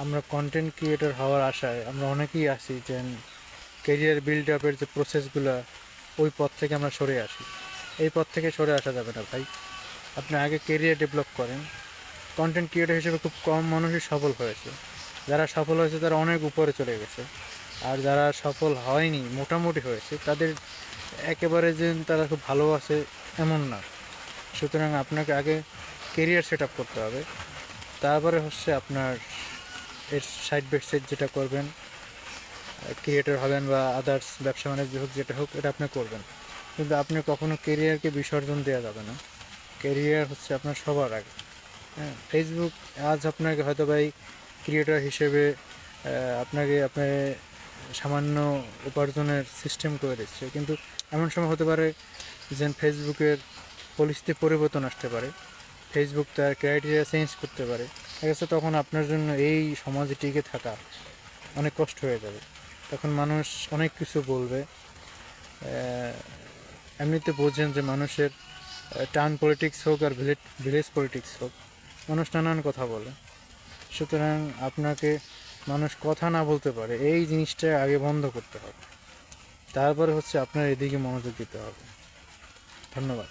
আমরা content creator হওয়ার আশায় আমরা অনেকেই আছি যে কেরিয়ার বিল্ড আপের যে প্রসেসগুলো ওই পথ থেকে আমরা সরে আসি। এই পথ থেকে সরে আসা যাবে না ভাই। আপনি আগে কেরিয়ার ডেভেলপ করেন। কন্টেন্ট ক্রিয়েটর হিসেবে খুব কম মানুষই সফল হয়েছে। যারা সফল হয়েছে তারা অনেক উপরে চলে গেছে, আর যারা সফল হয়নি মোটামুটি হয়েছে তাদের একেবারে যে তারা খুব ভালো আছে এমন না। সুতরাং আপনাকে আগে কেরিয়ার সেট আপ করতে হবে, তারপরে হচ্ছে আপনার এর সাইড বাই সাইড যেটা করবেন, ক্রিয়েটর হবেন বা আদার্স ব্যবসা বাণিজ্য হোক যেটা হোক এটা আপনি করবেন। কিন্তু আপনি কখনো কেরিয়ারকে বিসর্জন দেওয়া যাবে না। কেরিয়ার হচ্ছে আপনার সবার আগে। হ্যাঁ, ফেসবুক আজ আপনাকে হয়তো ভাই ক্রিয়েটর হিসেবে আপনাকে আপনার সামান্য উপার্জনের সিস্টেম করে দিচ্ছে, কিন্তু এমন সময় হতে পারে যে ফেসবুকের পলিসিতে পরিবর্তন আসতে পারে, ফেসবুক তার ক্রাইটেরিয়া চেঞ্জ করতে পারে। ঠিক আছে, তখন আপনার জন্য এই সমাজে টিকে থাকা অনেক কষ্ট হয়ে যাবে। তখন মানুষ অনেক কিছু বলবে। এমনিতে বোঝেন যে মানুষের টাউন পলিটিক্স হোক আর ভিলেজ পলিটিক্স হোক, মানুষ নানান কথা বলে। সুতরাং আপনাকে মানুষ কথা না বলতে পারে এই জিনিসটা আগে বন্ধ করতে হবে, তারপরে হচ্ছে আপনার এদিকে মনোযোগ দিতে হবে। ধন্যবাদ।